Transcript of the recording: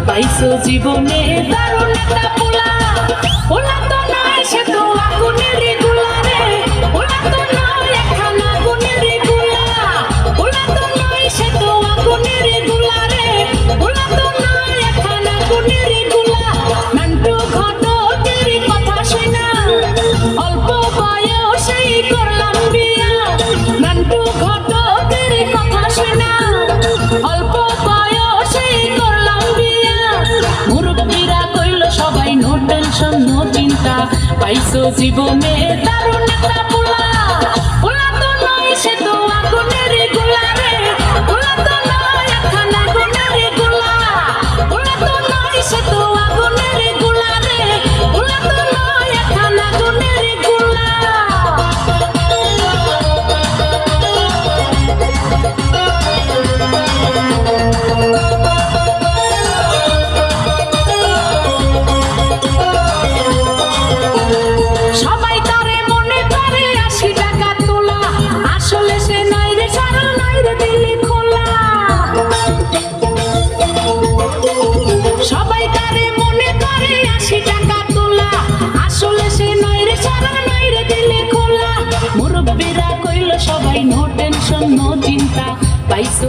পাইছো জীবনে দারুণ একটা পোলা, পোলা তো নয় সে তো আগুনের গোলা রে, পোলা তো নয় একখানা আগুনের গোলা, পোলা তো নয় সে তো আগুনের গোলা রে, পোলা তো নয় একখানা আগুনের গোলা। নান্টু ঘটকের কথা শুনা অল্প বয়সেই করলাম বিয়া, নান্টু ঘটকের কথা শুনা অল্প বয়সেই করলাম বিয়া। মুরব্বীরা কইল সবাই নো টেনশন নো চিন্তা, পাইছো জীবনে দারুণ একটা পোলা, পোলা তো নয় সে তো আগুনের গোলা রে, পোলা তো নয় একখানা আগুনের গোলা, পোলা তো নয় সে তো আগুনের গোলা রে, পোলা তো নয় একখানা আগুনের গোলা। সবাই তারে মনে করে 80 টাকা তোলা, আসলে সে নাই রে সারা নাই রে দিলে খোলা। সবাই তারে মনে করে 80 টাকা তোলা, আসলে সে নাই রে সারা নাই রে দিলে খোলা। মুরব্বীরা কইল সবাই নো টেনশন নো চিন্তা, পাইছো